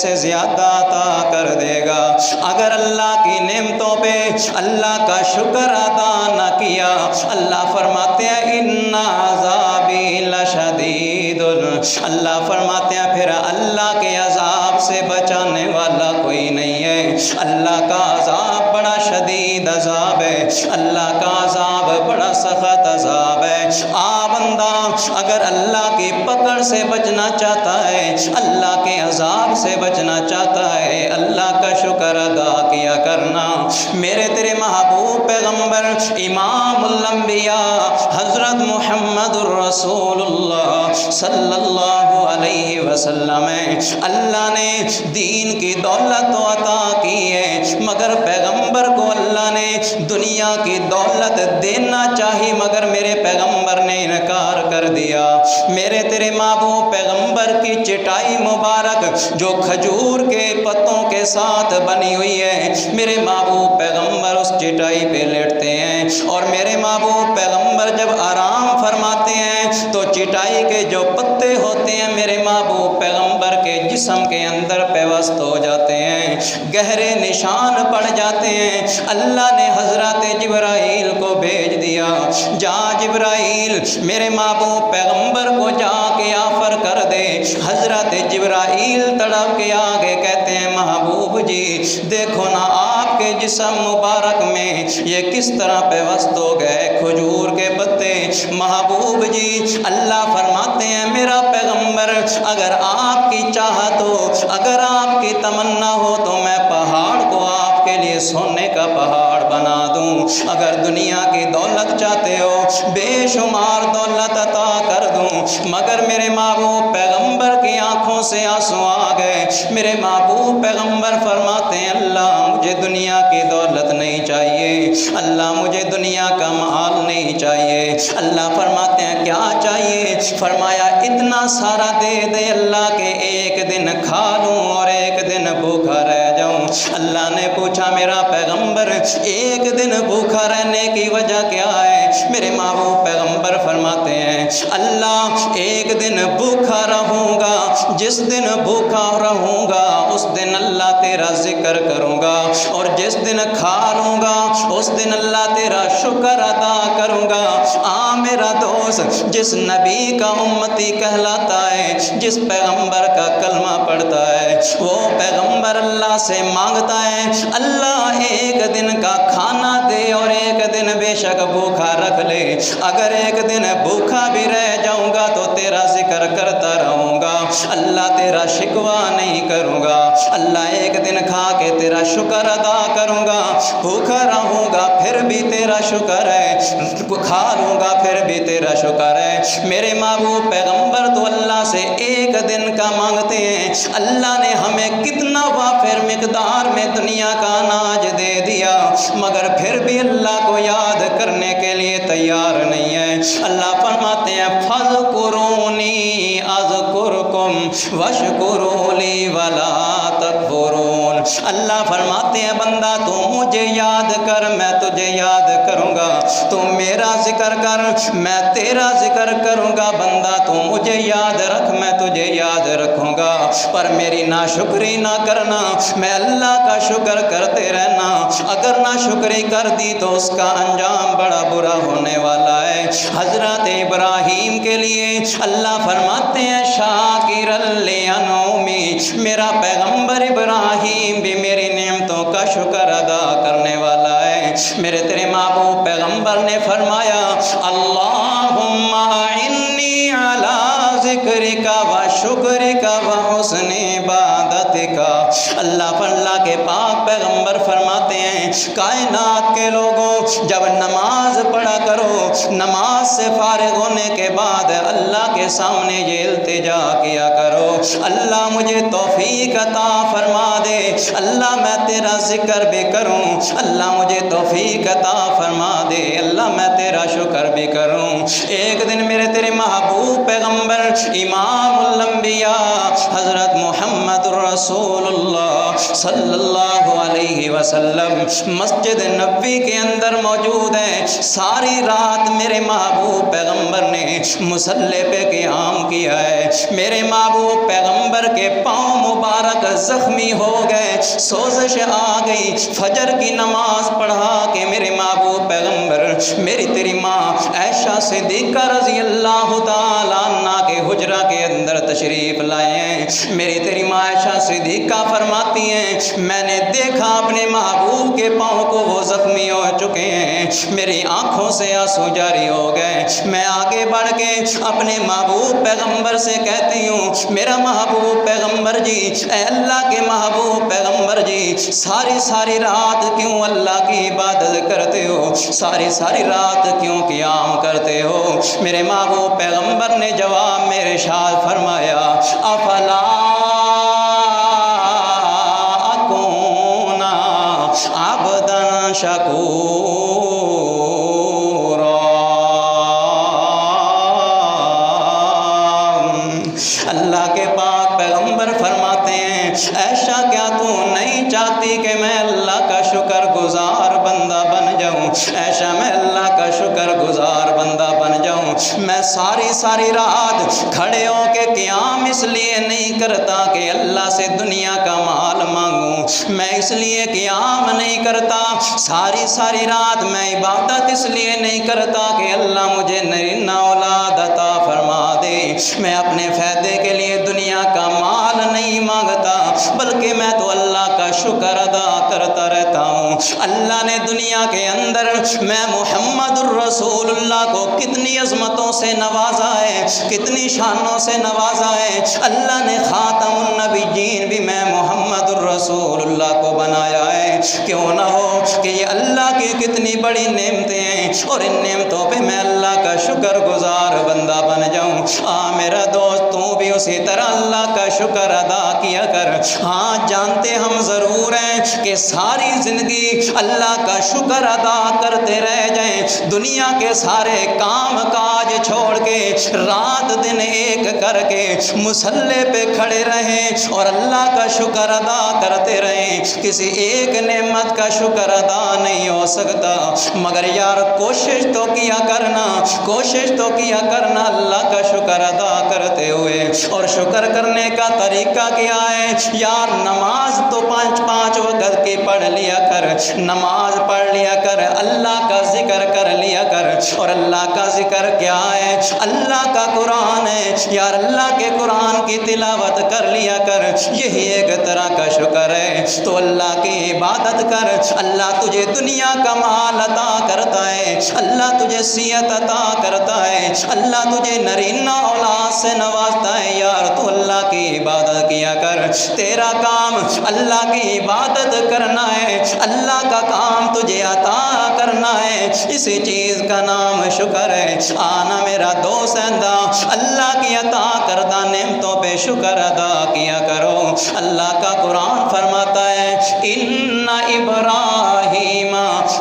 سے زیادہ عطا کر دے گا۔ اگر اللہ کی نعمتوں پہ اللہ کا شکر ادا نہ کیا، اللہ فرماتے ہیں ان عذابی لشدید، اللہ فرماتے ہیں پھر اللہ کے عذاب سے بچانے والا کوئی نہیں ہے۔ اللہ کا عذاب بڑا شدید عذاب ہے، اللہ کا عذاب بڑا سخت عذاب ہے۔ بندہ اگر اللہ کی پکڑ سے بچنا چاہتا ہے، اللہ کے عذاب سے بچنا چاہتا ہے، اللہ کا شکر ادا کیا کرنا۔ میرے تیرے محبوب پیغمبر امام الانبیاء حضرت محمد الرسول اللہ صلی اللہ علیہ وسلم ہے، اللہ نے دین کی دولت تو عطا کی ہے، مگر پیغمبر کو اللہ نے دنیا کی دولت دینا چاہی، مگر میرے پیغمبر نے انکار کر دیا۔ میرے تیرے محبوب پیغمبر کی چٹائی مبارک جو کھجور کے پتوں کے ساتھ بنی ہوئی ہے، میرے محبوب پیغمبر اس چٹائی پہ لیٹتے ہیں، اور میرے محبوب پیغمبر جب آرام فرماتے ہیں تو چٹائی کے جو پتے ہوتے ہیں میرے محبوب پیغمبر کے جسم کے اندر پیوست ہو جاتے ہیں، گہرے نشان پڑ جاتے ہیں۔ اللہ نے حضرت جبرائیل کو بھیج دیا، جا جبرائیل میرے محبوب پیغمبر کو جا کے آفر کر دے۔ حضرت جبرائیل تڑپ کے آگے کہتے ہیں محبوب جی دیکھو نا آپ کے جسم مبارک میں یہ کس طرح پیوست ہو گئے کھجور کے پتے۔ محبوب جی اللہ فرماتے ہیں میرا پیغمبر اگر آپ کی چاہت ہو، اگر آپ کی تمنا ہو تو میں پہاڑ کو آپ کے لیے سونے کا پہاڑ بنا دوں، اگر دنیا کی دولت چاہتے ہو بے شمار دولت عطا کر دوں، مگر میرے محبوب پیغمبر کی آنکھوں سے آنسو آ گئے۔ میرے محبوب پیغمبر فرماتے ہیں اللہ مجھے دنیا کی دولت نہیں چاہیے، اللہ مجھے دنیا کا مال نہیں چاہیے۔ اللہ فرماتے ہیں کیا چاہیے؟ فرمایا اتنا سارا دے دے اللہ کے ایک دن کھا لوں اور ایک دن بھوکا رہ جاؤں۔ اللہ نے پوچھا میرا پیغمبر ایک دن بھوکا رہنے کی وجہ کیا ہے؟ میرے محبوب پیغمبر فرماتے ہیں اللہ ایک دن بھوکا رہوں گا، جس دن بھوکا رہوں گا اس دن اللہ تیرا ذکر کروں گا، اور جس دن کھا لوں گا اس دن اللہ تیرا شکر ادا کروں گا۔ میرا دوست جس نبی کا امتی کہلاتا ہے، جس پیغمبر کا کلمہ پڑھتا ہے، وہ پیغمبر اللہ سے مانگتا ہے اللہ ایک دن کا کھانا دے اور ایک دن بے شک بھوکا رکھ لے، اگر ایک دن بھوکا بھی رہ جاؤں گا تو تیرا ذکر کرتا رہوں گا، اللہ تیرا شکوہ نہیں کروں گا، اللہ ایک دن کھا کے تیرا شکر ادا کروں گا، بھوکا رہوں گا پھر بھی تیرا شکر ہے، کھا لوں گا پھر بھی تیرا شکر ہے۔ میرے محبوب پیغمبر تو اللہ سے ایک دن کا مانگتے ہیں، اللہ نے ہمیں کتنا وافر مقدار میں دنیا کا اناج دے دیا، مگر پھر بھی اللہ کو یاد کرنے کے لیے تیار نہیں ہے۔ اللہ فرماتے ہیں فَاذْكُرُونِي أَذْكُرْكُمْ وَاشْكُرُوا لِي وَلَا تَكْفُرُونَ۔ اللہ فرماتے ہیں بندہ تو مجھے یاد کر میں تجھے یاد کروں گا، تو میرا ذکر کر میں تیرا ذکر کروں گا، بندہ تو مجھے یاد رکھ میں تجھے یاد رکھوں گا، پر میری ناشکری نہ کرنا، میں اللہ کا شکر کرتے رہنا، اگر ناشکری کر دی تو اس کا انجام بڑا برا ہونے والا ہے۔ حضرت ابراہیم کے لیے اللہ فرماتے ہیں شاکر لِأَنْعُمِی، میرا پیغمبر ابراہیم بھی میری نعمتوں کا شکر ادا کرنے والا ہے۔ میرے تیرے محبوب پیغمبر نے فرمایا اللہم اعنی علی ذکرک و شکرک و حسن عبادتک۔ اللہ کے پاک پیغمبر فرماتے ہیں کائنات کے لوگوں جب نماز پڑھا کرو، نماز سے فارغ ہونے کے بعد اللہ کے سامنے یہ التجا کیا کرو اللہ مجھے توفیق عطا فرما دے، اللہ میں تیرا ذکر بھی کروں، اللہ مجھے توفیق عطا فرما دے، اللہ میں تیرا شکر بھی کروں۔ ایک دن میرے تیرے محبوب پیغمبر امام الانبیاء حضرت محمد رسول اللہ صلی اللہ علیہ وسلم مسجد نبوی کے اندر موجود ہے، ساری رات میرے محبوب پیغمبر نے مصلی پہ قیام کیا ہے، میرے محبوب پیغمبر کے پاؤں مبارک زخمی ہو گئے، سوزش آ گئی، فجر کی نماز پڑھا کہ میرے محبوب پیغمبر میری تیری ماں عائشہ صدیقہ رضی اللہ تعالیٰ عنہ کے حجرہ کے اندر تشریف لائے ہیں۔ میری تیری ماں عائشہ صدیقہ فرماتی ہیں میں نے دیکھا اپنے محبوب کے پاؤں کو وہ زخمی ہو چکے ہیں، میری آنکھوں سے آنسو جاری ہو گئے۔ میں آگے بڑھ کے اپنے محبوب پیغمبر سے کہتی ہوں میرا محبوب پیغمبر جی، اے اللہ کے محبوب پیغمبر جی، ساری رات کیوں اللہ کی عبادت کرتے ہو، ساری رات کیوں قیام کرتے ہو؟ میرے محبوب پیغمبر نے جواب میرے ارشاد فرمایا افلا اکون عبدا شکورا۔ اللہ کے پاک پیغمبر فرماتے ہیں عائشہ کیا تو نہیں چاہتی کہ میں اللہ کا شکر گزار بندہ بن جاؤں؟ عائشہ میں اللہ کا شکر گزار بندہ بن جاؤں۔ میں ساری رات کھڑے ہو کے قیام اس لیے نہیں کرتا کہ اللہ سے دنیا کا مال مانگوں، میں اس لیے قیام نہیں کرتا ساری رات میں عبادت اس لیے نہیں کرتا کہ اللہ مجھے نرینہ اولاد عطا فرما دے، میں اپنے فائدے کے لیے دنیا کا مال نہیں مانگتا بلکہ میں تو اللہ کا شکر ادا کرتا رہتا ہوں۔ اللہ نے دنیا کے اندر میں محمد الرسول اللہ کو کتنی عظمتوں سے نوازا ہے، کتنی شانوں سے نوازا ہے۔ اللہ نے خاتم النبیین بھی میں محمد الرسول اللہ کو بنایا ہے۔ کیوں نہ ہو کہ یہ اللہ کی کتنی بڑی نعمتیں ہیں اور ان نعمتوں پہ میں اللہ کا شکر گزار بندہ بن جاؤں۔ میرا دوست تو بھی اسی طرح اللہ کا شکر ادا کیا کر۔ ہاں جانتے ہم ضرور ہیں کہ ساری زندگی اللہ کا شکر ادا کرتے رہ جائیں، دنیا کے سارے کام کاج چھوڑ کے رات دن ایک کر کے مصلے پہ کھڑے رہیں اور اللہ کا شکر ادا کرتے رہیں، کسی ایک نعمت کا شکر ادا نہیں ہو سکتا، مگر یار کوشش تو کیا کرنا اللہ کا شکر ادا کرتے ہوئے۔ اور شکر کرنے کا طریقہ کیا ہے یار؟ نماز تو پانچ وقت کی پڑھ لیا کر، نماز پڑھ لیا کر، اللہ کا ذکر کر لیا کر۔ اور اللہ کا ذکر کیا ہے؟ اللہ کا قرآن ہے یار، اللہ کے قرآن کی تلاوت کر لیا کر، یہی ایک طرح کا شکر ہے۔ تو اللہ کی عبادت کر، اللہ تجھے دنیا کا مال عطا کرتا ہے، اللہ تجھے صحت عطا کرتا ہے، اللہ تجھے نرینہ اولاد سے نوازتا ہے یار، تو اللہ کی عبادت کیا کر۔ تیرا کام اللہ کی عبادت کرنا ہے، اللہ کا کام تجھے عطا کرنا ہے، اسی چیز کا نام شکر ہے۔ آنا میرا دوست اندہ اللہ کی عطا کردہ نعمتوں پہ شکر ادا کیا کرو۔ اللہ کا قرآن فرماتا ہے ان ابراہیم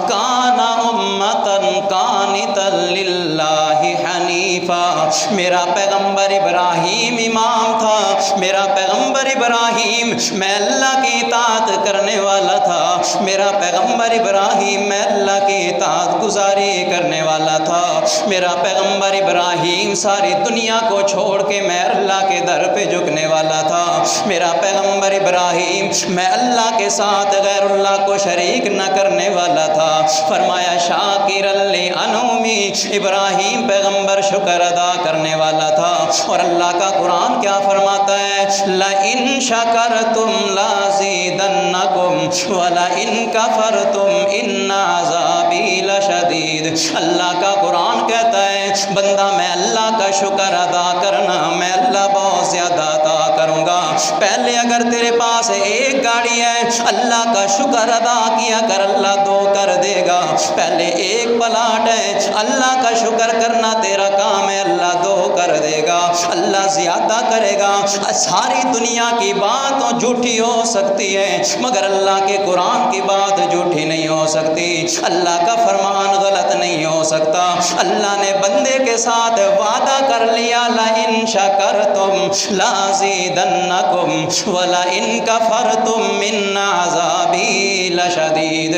کان امۃ قانتا للہ حنیفا۔ میرا پیغمبر ابراہیم امام تھا، میرا پیغمبر ابراہیم میں اللہ کی اطاعت کرنے والا تھا، میرا پیغمبر ابراہیم میں اللہ کی اطاعت گزاری کرنے والا تھا، میرا پیغمبر ابراہیم ساری دنیا کو چھوڑ کے میں اللہ کے در پہ جھکنے والا تھا، میرا پیغمبر ابراہیم میں اللہ کے ساتھ غیر اللہ کو شریک نہ کرنے والا تھا۔ فرمایا شاکر لانعمی، ابراہیم پیغمبر شکر ادا کرنے والا تھا۔ اور اللہ کا قرآن کیا فرماتا ہے؟ لئن شکرتم لازیدنکم ولئن کفرتم ان عذابی لشدید۔ اللہ کا قرآن کہتا ہے بندہ میں اللہ کا شکر ادا کرنا، میں اللہ بہت زیادہ عطا کروں گا۔ پہلے اگر تیرے پاس ایک گاڑی ہے اللہ کا شکر ادا کیا کر، اللہ دو کر دے گا۔ پہلے ایک پلاٹ ہے اللہ کا شکر کرنا تیرا کام ہے، اللہ دو کر دے گا، اللہ زیادہ کرے گا۔ ساری دنیا کی بات تو جھوٹی ہو سکتی ہے مگر اللہ کے قرآن کی بات جھوٹی نہیں ہو سکتی، اللہ کا فرمان غلط نہیں ہو سکتا۔ اللہ نے بندے کے ساتھ وعدہ کر لیا لئن شکرتم لازیدنکم ولئن کفرتم ان عذابی لشدید۔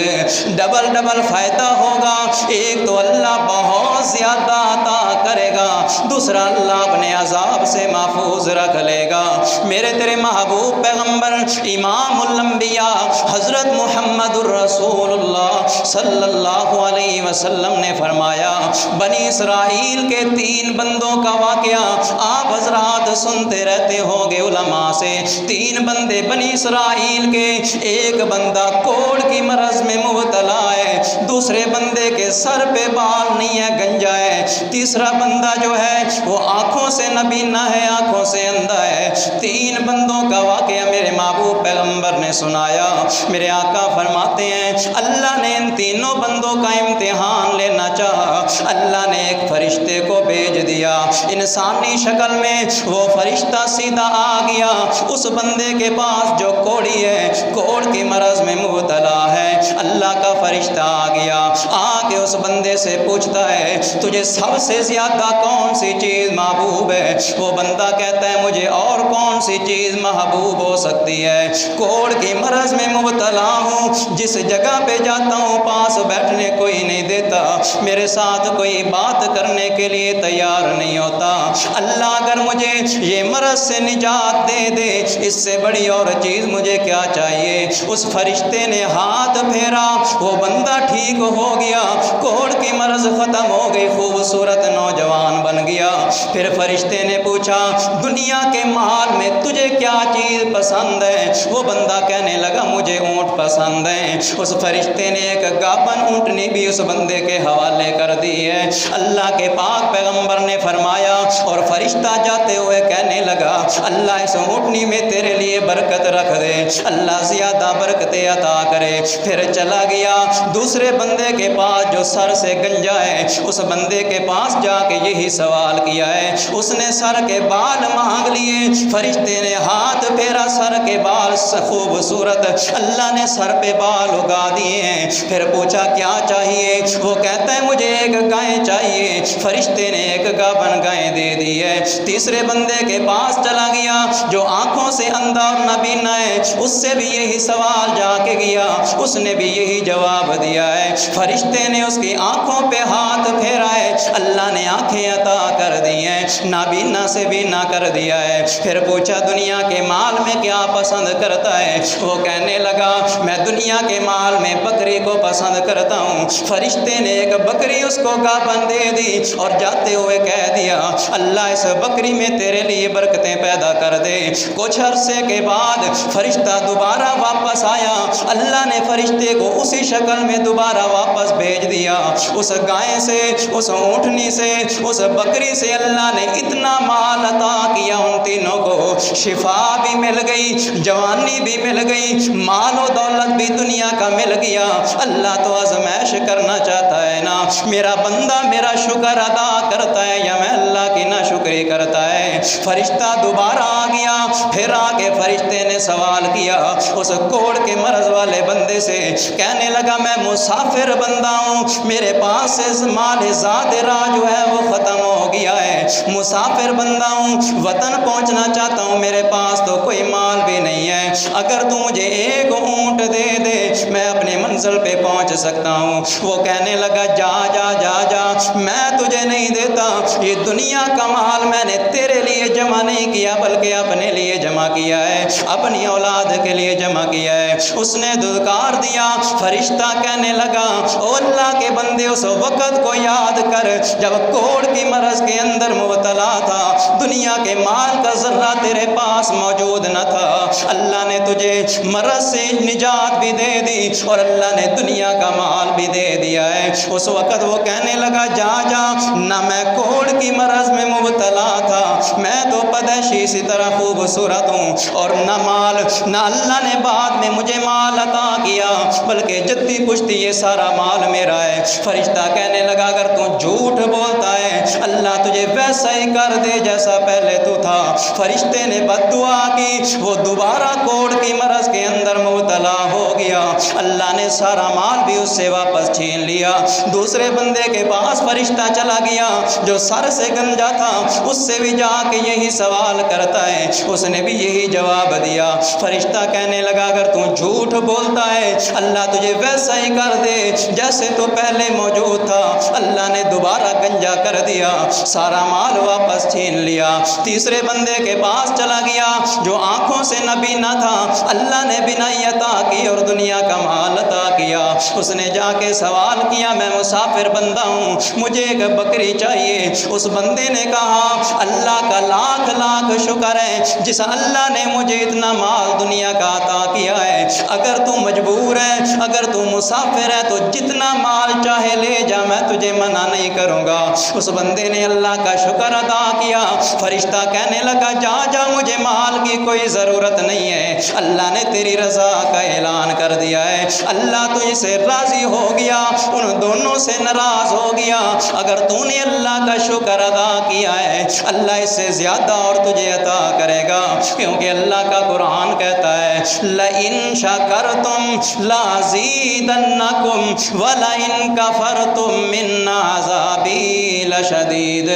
ڈبل فائدہ ہوگا، ایک تو اللہ بہت زیادہ عطا کرے گا، دوسرا اللہ اپنے اپنے عذاب سے محفوظ رکھ لے گا۔ میرے تیرے محبوب پیغمبر امام الانبیاء حضرت محمد الرسول اللہ صلی اللہ علیہ وسلم نے فرمایا، بنی اسرائیل کے 3 بندوں کا واقعہ آپ حضرات سنتے رہتے ہو گے علماء سے۔ 3 بندے بنی اسرائیل کے، ایک بندہ کوڑ کی مرض میں مبتلا ہے، دوسرے بندے کے سر پہ بال نہیں ہے، گنجا ہے، تیسرا بندہ جو ہے وہ آنکھوں سے نابینا ہے، آنکھوں سے اندھا ہے۔ 3 بندوں کا واقعہ میرے محبوب پیغمبر نے سنایا۔ میرے آقا فرماتے ہیں اللہ نے ان تینوں بندوں کا امتحان لینا چاہا، اللہ نے ایک فرشتے کو بھیج دیا انسانی شکل میں۔ وہ فرشتہ سیدھا آ گیا اس بندے کے پاس جو کوڑی ہے، کوڑ کی مرض میں مبتلا ہے۔ اللہ کا فرشتہ آ گیا، آ کے اس بندے سے پوچھتا ہے تجھے سب سے زیادہ کون سی چیز محبوب ہے؟ وہ بندہ کہتا ہے مجھے اور کون سی چیز محبوب ہو سکتی ہے؟ کوڑ کی مرض میں مبتلا ہوں، جس جگہ پہ جاتا ہوں پاس بیٹھنے کوئی نہیں دیتا، میرے ساتھ کوئی بات کرنے کے لیے تیار نہیں ہوتا۔ اللہ اگر مجھے یہ مرض سے نجات دے دے، اس سے بڑی اور چیز مجھے کیا چاہیے؟ اس فرشتے نے ہاتھ پھیرا، وہ بندہ ٹھیک ہو گیا، کوڑ کی مرض ختم ہو گئی، خوبصورت نوجوان بن گیا۔ پھر فرشتے نے پوچھا دنیا کے مال میں تجھے کیا چیز پسند ہے؟ وہ بندہ کہنے لگا مجھے اونٹ پسند ہے۔ اس فرشتے نے ایک گابن اونٹنی بھی اس بندے کے حوالے کر دی ہے۔ اللہ کے پاک پیغمبر نے فرمایا اور فرشتہ جاتے ہوئے کہنے لگا اللہ اس اونٹنی میں تیرے لیے برکت رکھ دے، اللہ زیادہ برکتیں عطا کرے۔ پھر چلا گیا دوسرے بندے کے پاس جو سر سے گنجا ہے، اس بندے کے پاس جا کے یہی سوال کیا ہے، اس نے سر کے بال مانگ لیے، فرشتے نے ہاتھ پھیرا، سر کے بال خوبصورت اللہ نے سر پہ بال اگا دیے ہیں۔ پھر پوچھا کیا چاہیے؟ وہ کہتا ہے مجھے ایک گائے چاہیے، فرشتے نے ایک گابن گائے دے دی ہے۔ تیسرے بندے کے پاس چلا گیا جو آنکھوں سے اندھا اور نابینا ہے، اس سے بھی یہی سوال جا کے گیا، اس نے بھی یہی جواب دیا ہے۔ فرشتے نے اس کی آنکھوں پہ ہاتھ پھیرا ہے، اللہ نے آنکھیں عطا کر دی ہیں، نابینا سے بینا کر دیا ہے۔ پھر پوچھا دنیا کے مال میں کیا پسند کرتا ہے؟ وہ کہنے لگا میں دنیا کے مال میں بکری کو پسند کرتا ہوں۔ فرشتے نے ایک بکری اس کو گابن دے دی اور جاتے ہوئے کہہ دیا اللہ اس بکری میں تیرے لیے برکتیں پیدا کر دے۔ کچھ عرصے کے بعد فرشتہ دوبارہ واپس آیا، اللہ نے فرشتے کو اسی شکل میں دوبارہ واپس بھیج دیا۔ اس گائے سے، اس اونٹنی سے، اس بکری سے اللہ نے اتنا مال عطا کیا، ان تینوں کو شفا بھی مل گئی، جوانی بھی مل گئی، مال و دولت بھی دنیا کا مل گیا۔ اللہ تو آزمائش کرنا چاہتا ہے نا، میرا بندہ میرا شکر ادا کرتا ہے یا میں اللہ کی ناشکری کرتا ہے۔ فرشتہ دوبارہ آ گیا، پھر آ کے فرشتے نے سوال کیا اس کوڑ کے مرض والے بندے سے، کہنے لگا میں مسافر بندہ ہوں، میرے پاس سے مال زاد راہ جو ہے وہ ختم ہو گیا ہے، مسافر بندہ ہوں، وطن پہنچنا چاہتا ہوں، میرے پاس تو کوئی مال بھی نہیں ہے، اگر تو مجھے ایک اونٹ دے دے میں اپنی منزل پہ پہنچ سکتا ہوں۔ وہ کہنے لگا جا جا جا جا، میں تجھے نہیں دیتا، یہ دنیا کا مال میں نے تیرے لیے جمع نہیں کیا بلکہ اپنے لیے جمع کیا ہے، اپنی اولاد کے لیے جمع کیا ہے۔ اس نے دھتکار دیا، فرشتہ کہنے لگا او اللہ کے بندے اس وقت کو یاد کر جب کوڑ کی مرض کے اندر مبتلا تھا، دنیا کے مال کا ذرہ تیرے پاس موجود نہ تھا، اللہ نے تجھے مرض سے نجات بھی دے دی اور اللہ نے دنیا کا مال بھی دے دیا ہے۔ اس وقت وہ کہنے لگا جا جا، نہ میں کوڑ کی مرض میں مبتلا تھا، میں تو پدیشی سی طرح خوبصورت ہوں، اور نہ مال، نہ اللہ نے بعد میں مجھے مال عطا کیا بلکہ جدی پشتی یہ سارا مال میرا ہے۔ فرشتہ کہنے لگا اگر تو جھوٹ بولتا ہے اللہ تجھے ویسا ہی کر دے جیسا پہلے تو تھا۔ فرشتے نے بد دعا کی، وہ دوبارہ کوڑ کی مرض کے اندر مبتلا ہو گیا، اللہ نے سارا مال بھی اس سے واپس چھین لیا۔ دوسرے بندے کے پاس فرشتہ چلا گیا جو سر سے گنجا تھا، اس سے بھی جا کے یہی سوال کرتا ہے، اس نے بھی یہی جواب دیا۔ فرشتہ کہنے لگا اگر تو جھوٹ بولتا ہے اللہ تجھے ویسا ہی کر دے جیسے تو پہلے موجود تھا۔ اللہ نے دوبارہ گنجا کر دیا، سارا مال واپس چھین لیا۔ تیسرے بندے کے پاس چلا گیا جو آنکھوں سے نبی نہ تھا، اللہ نے بینائی عطا کی اور دنیا کا مال عطا کیا۔ اس نے جا کے سوال کیا میں مسافر بندہ ہوں، مجھے ایک بکری چاہیے۔ اس بندے نے کہا اللہ کا لاکھ لاکھ شکر ہے جس اللہ نے مجھے اتنا مال دنیا کا عطا کیا ہے، اگر تو مجبور ہے، اگر تو مسافر ہے تو جتنا مال چاہے لے جا، میں تجھے منع نہیں کروں گا۔ اس بندے نے اللہ کا شکر ادا کیا۔ فرشتہ کہنے لگا جا جا، مجھے مال کی کوئی ضرورت نہیں ہے، اللہ نے تیری رضا کا اعلان کر دیا ہے، اللہ تجھ سے راضی ہو گیا، ان دونوں سے ناراض ہو گیا۔ اگر تو نے اللہ کا شکر ادا کیا ہے اللہ اس سے زیادہ اور تجھے عطا کرے گا، کیونکہ اللہ کا قرآن کہتا ہے لَإِن شَكَرْتُمْ لَأَزِيدَنَّكُمْ وَلَإِن كَفَرْتُمْ مِنَّ عَذَابِي لَشَدِيدٌ۔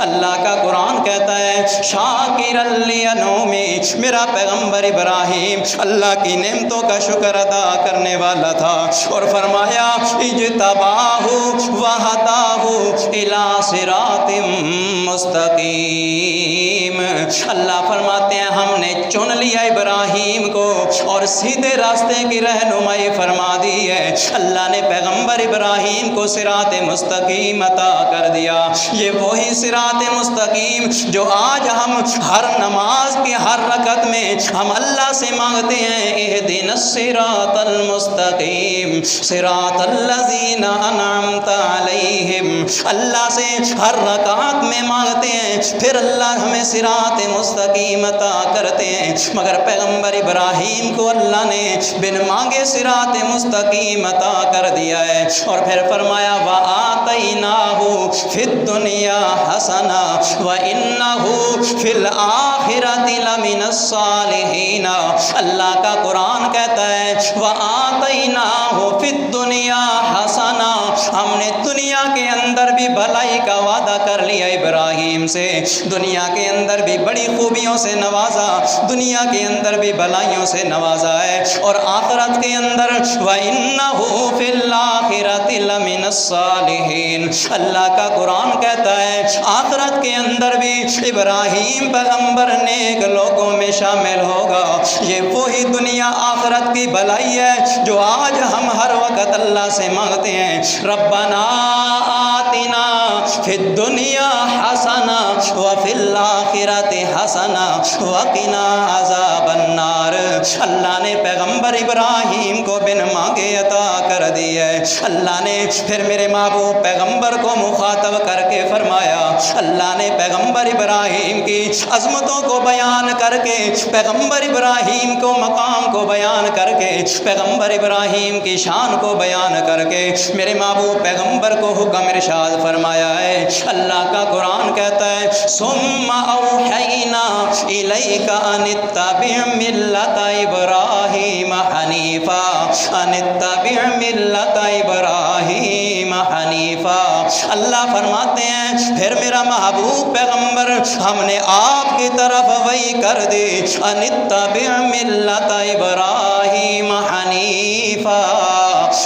اللہ کا قرآن کہتا ہے شَاكِرًا لِّأَنْعُمِي، میرا پیغمبر ابراہیم اللہ کی نعمتوں کا شکر ادا کرنے والا تھا، اور فرمایا اجتباہ وہداہ الی صراط مستقیم۔ اللہ فرماتے ہیں ہم نے چن لیا ابراہیم کو اور سیدھے راستے کی رہنمائی فرما دی ہے۔ اللہ نے پیغمبر ابراہیم کو صراط مستقیم عطا کر دیا۔ یہ وہی صراط مستقیم جو آج ہم ہر نماز کی ہر رکعت میں ہم اللہ سے مانگتے ہیں اہدنا الصراط المستقیم صراط الذین انعمت علیہم، اللہ سے ہر رکعت میں مانگتے ہیں، پھر اللہ ہمیں صراط مستقیم عطا کرتے ہیں۔ مگر پیغمبر ابراہیم کو اللہ نے بن مانگے صراط مستقیم عطا کر دیا ہے، اور پھر فرمایا وَآتَيْنَاهُ فِي الدُّنْيَا حَسَنَةً وَإِنَّهُ فِي الْآخِرَةِ لَمِنَ الصَّالِحِينَ۔ اللہ کا قرآن کہتا ہے وَآتَيْنَاهُ فِي الدُّنْيَا حَسَنَةً، ہم نے دنیا کے اندر بھی بھلائی کا وعدہ کر لیا ابراہیم سے، دنیا کے اندر بھی بڑی خوبیوں سے نوازا، دنیا کے اندر بھی بھلائیوں سے نوازا ہے، اور آخرت کے اندر وَإِنَّهُ فِي الْآخِرَةِ لَمِنَ الصَّالِحِينَ۔ اللہ کا قرآن کہتا ہے آخرت کے اندر بھی ابراہیم پیغمبر نیک لوگوں میں شامل ہوگا۔ یہ وہی دنیا آخرت کی بھلائی ہے جو آج ہم ہر وقت اللہ سے مانگتے ہیں ربنا آتنا فی الدنیا حسنہ وفی الآخرۃ حسنہ وقنا عذاب النار۔ اللہ نے پیغمبر ابراہیم کو بن مانگے عطا کر دی ہے۔ اللہ نے پھر میرے محبوب پیغمبر کو مخاطب کر کے فرمایا، اللہ نے پیغمبر ابراہیم کی عظمتوں کو بیان کر کے، پیغمبر ابراہیم کو مقام کو بیان کر کے، پیغمبر ابراہیم کی شان کو بیان کر کے میرے محبوب پیغمبر کو حکم ارشاد فرمایا ہے۔ اللہ کا قرآن کہتا ہے ثم اوحینا الیک ان اتبع ملت ابراہیم حنیفا، ان اتبع ملت ابراہیم حنیفا۔ اللہ فرماتے ہیں پھر میرا محبوب پیغمبر ہم نے آپ کی طرف وحی کر دی ان اتبع ملت ابراہیم حنیفا،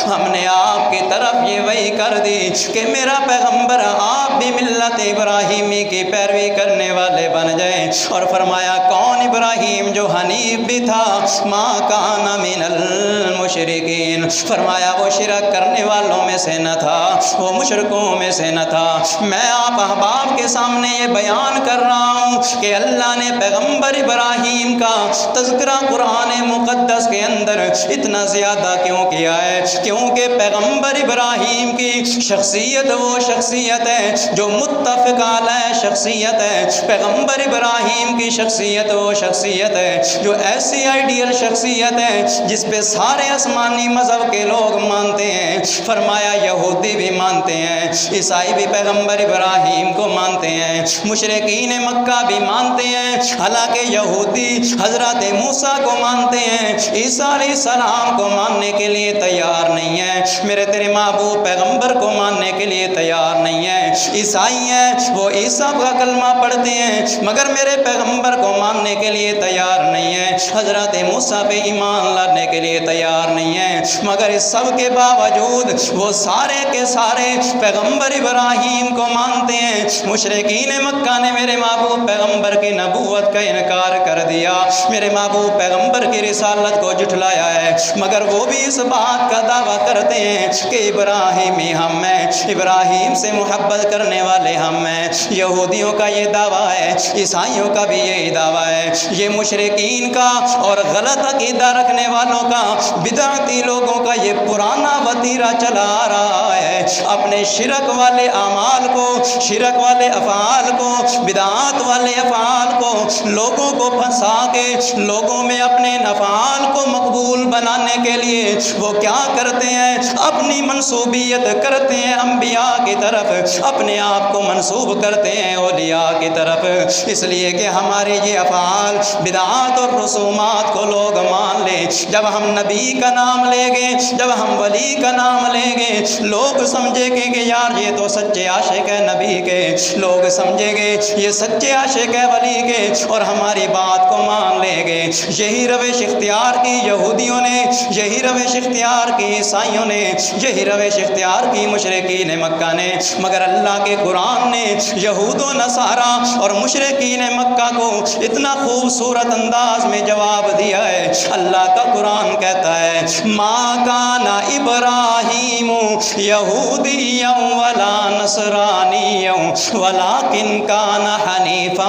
ہم نے آپ کی طرف یہ وحی کر دی کہ میرا پیغمبر آپ بھی ملت ابراہیمی کی پیروی کرنے والے بن جائیں، اور فرمایا کون ابراہیم جو حنیف بھی تھا، ما کان من المشرکین، فرمایا وہ شرک کرنے والوں میں سے نہ تھا، وہ مشرکوں میں سے نہ تھا۔ میں آپ احباب کے سامنے یہ بیان کر رہا ہوں کہ اللہ نے پیغمبر ابراہیم کا تذکرہ قرآن مقدس کے اندر اتنا زیادہ کیوں کیا ہے؟ کیونکہ پیغمبر ابراہیم کی شخصیت وہ شخصیت ہے جو متفق علیہ شخصیت ہے، پیغمبر ابراہیم کی شخصیت وہ شخصیت ہے جو ایسی آئیڈیل شخصیت ہے جس پہ سارے آسمانی مذہب کے لوگ مانتے ہیں، فرمایا یہودی بھی مانتے ہیں، عیسائی بھی پیغمبر ابراہیم کو مانتے ہیں، مشرکین مکہ بھی مانتے ہیں، حالانکہ یہودی حضرت موسیٰ کو مانتے ہیں، عیسیٰ علیہ السلام کو ماننے کے لیے تیار نہیں نہیں ہیں، میرے تیرے محبوب پیغمبر کو ماننے کے لیے تیار نہیں ہیں۔ عیسائی ہیں، وہ عیسیٰ کا کلمہ پڑھتے ہیں مگر میرے پیغمبر کو ماننے کے لیے تیار نہیں ہیں۔ حضرت موسیٰ پہ ایمان لانے کے لیے تیار نہیں ہیں، مگر اس سب کے باوجود وہ سارے کے سارے پیغمبر ابراہیم کو مانتے ہیں۔ مشرکین مکہ نے میرے محبوب پیغمبر کی نبوت کا انکار کر دیا، میرے محبوب پیغمبر کی رسالت کو جھٹلایا ہے، مگر وہ بھی اس بات کا دعویٰ کرتے ہیں کہ ابراہیمی ہم ہیں، ابراہیم سے محبت کرنے والے ہم ہیں۔ یہودیوں کا یہ دعویٰ ہے، عیسائیوں کا بھی یہی دعویٰ ہے۔ یہ مشرکین کا اور غلط عقیدہ رکھنے والوں کا، بدعتی لوگوں کا یہ پرانا وتیرہ چلا آ رہا ہے، اپنے شرک والے اعمال کو، شرک والے افعال کو، بدعات والے افعال کو لوگوں کو پھنسا کے لوگوں میں اپنے افعال کو مقبول بنانے کے لیے وہ کیا کرتے ہیں، اپنی منسوبیت کرتے ہیں انبیاء کی طرف، اپنے آپ کو منسوب کرتے ہیں اولیاء کی طرف، اس لیے کہ ہمارے یہ افعال بدعات اور رسومات کو لوگ مان لیں۔ جب ہم نبی کا نام لیں گے، جب ہم ولی کا نام لیں گے، لوگ سمجھیں گے کہ یار یہ تو سچے عاشق ہے نبی کے، لوگ سمجھیں گے یہ سچے عاشق ہے ولی کے اور ہماری بات کو مان لیں گے۔ یہی روش اختیار کی یہودیوں نے، یہی روش اختیار کی عیسائیوں نے، یہی روش اختیار کی مشرکین مکہ نے، مگر اللہ کے قرآن نے یہود و نصارہ اور مشرکین مکہ کو اتنا خوبصورت انداز میں جواب دیا ہے۔ اللہ کا قرآن کہتا ہے ما کان ابراہیم یہودیا ولا نصرانیا ولکن کان حنیفا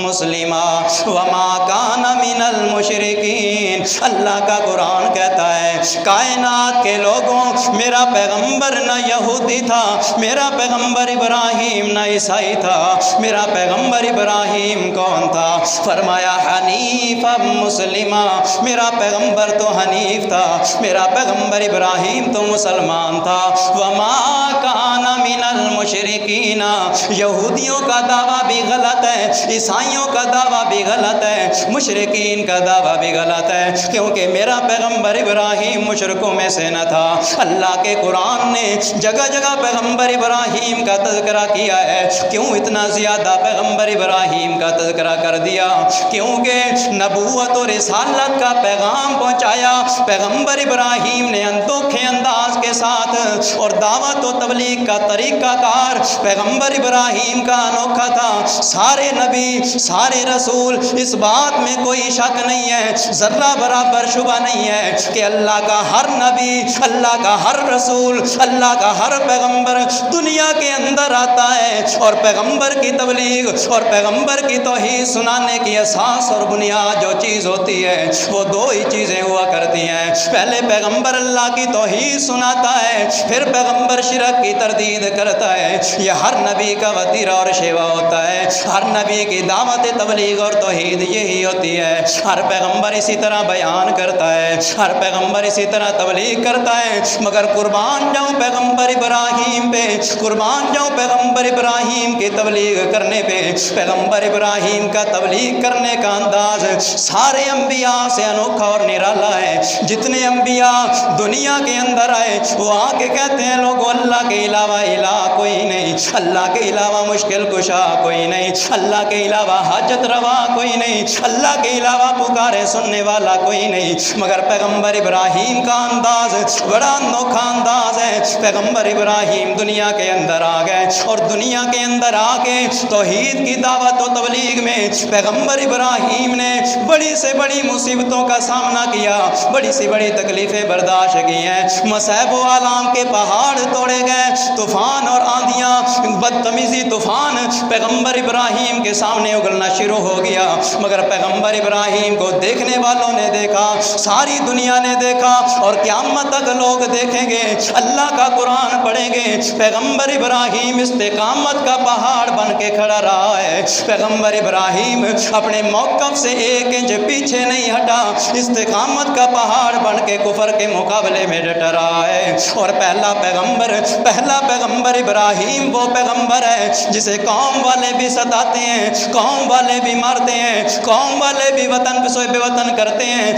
مسلما وما کان من المشرکین۔ اللہ کا قرآن کہتا ہے کائنات کے لوگوں، میرا پیغمبر نہ یہودی تھا، میرا پیغمبر ابراہیم نہ عیسائی تھا، میرا پیغمبر ابراہیم کون تھا؟ فرمایا حنیفا مسلما، میرا پیغمبر تو حنیف تھا، میرا پیغمبر ابراہیم تو مسلمان تھا۔ وما کان من المشرکین، یہودیوں کا دعویٰ بھی غلط ہے، عیسائیوں کا دعویٰ بھی غلط ہے، مشرکین کا دعویٰ بھی غلط ہے، کیونکہ میرا پیغمبر ابراہیم مشرکوں میں سے نہ تھا۔ اللہ کے قرآن نے جگہ جگہ پیغمبر ابراہیم کا تذکرہ کیا ہے۔ کیوں اتنا زیادہ پیغمبر ابراہیم کا تذکرہ کر دیا؟ کیونکہ نبوت اور رسالت کا پیغام پہنچایا پیغمبر ابراہیم نے انوکھے انداز کے ساتھ، اور دعوت و تبلیغ کا طریقہ کار پیغمبر ابراہیم کا انوکھا تھا۔ سارے نبی، سارے رسول، اس بات میں کوئی شک نہیں ہے، ذرہ برابر شبہ نہیں ہے کہ اللہ کا ہر نبی، اللہ کا ہر رسول، اللہ کا ہر پیغمبر دنیا کے اندر آتا ہے، اور پیغمبر کی تبلیغ اور پیغمبر کی توحید سنانے کی اساس اور بنیاد جو چیز ہوتی ہے وہ دو ہی چیزیں ہوا کرتی ہیں۔ پہلے پیغمبر اللہ کی توحید سناتا ہے، پھر پیغمبر شرک کی تردید کرتا ہے۔ یہ ہر نبی کا وتیرہ اور شیوا ہوتا ہے، ہر نبی کی دعوت تبلیغ اور توحید یہی ہوتی ہے۔ ہر پیغمبر اسی طرح بیان کرتا ہے، ہر پیغمبر اسی طرح تبلیغ کرتا ہے، مگر قربان جاؤں پیغمبر ابراہیم پہ، قربان جاؤں پیغمبر ابراہیم کی تبلیغ کرنے پہ۔ پیغمبر ابراہیم کا تبلیغ کرنے کا انداز سارے انبیاء سے انوکھا اور نرالا ہے۔ جتنے انبیاء دنیا کے اندر آئے وہ آ کے کہتے ہیں لوگوں اللہ کے علاوہ الہ کوئی نہیں، اللہ کے علاوہ مشکل کشا کوئی نہیں، اللہ کے علاوہ حاجت روا کوئی نہیں، اللہ کے علاوہ پکارے سننے والا کوئی نہیں، مگر پیغمبر ابراہیم کا انداز بڑا انوکھا انداز ہے۔ پیغمبر ابراہیم دنیا کے اندر آ گئے، اور دنیا کے اندر آ کے توحید کی دعوت و تبلیغ میں پیغمبر ابراہیم نے بڑی سے بڑی مصیبتوں کا سامنا کیا، بڑی سی بڑی تکلیفیں برداشت کی ہیں، مصائب و آلام کے پہاڑ توڑے گئے، طوفان اور آندیاں، بدتمیزی طوفان پیغمبر ابراہیم کے سامنے اگلنا شروع ہو گیا، مگر پیغمبر ابراہیم کو دیکھنے والوں نے دیکھا، ساری دنیا نے دیکھا، اور قیامت تک لوگ دیکھیں گے، اللہ کا قرآن پڑھیں گے، پیغمبر ابراہیم استقامت کا پہاڑ بن کے کھڑا رہا ہے۔ پیغمبر ابراہیم اپنے موقف سے ایک انچ پیچھے نہیں ہٹا، استقامت کا پہاڑ بن کے کفر کے مقابلے میں ڈٹ رہا ہے۔ اور پہلا پیغمبر ابراہیم وہ پیغمبر ہے جسے قوم والے بھی ستاتے ہیں، قوم والے بھی مارتے ہیں، قوم والے بھی وطن پہ بے وطن کرتے ہیں،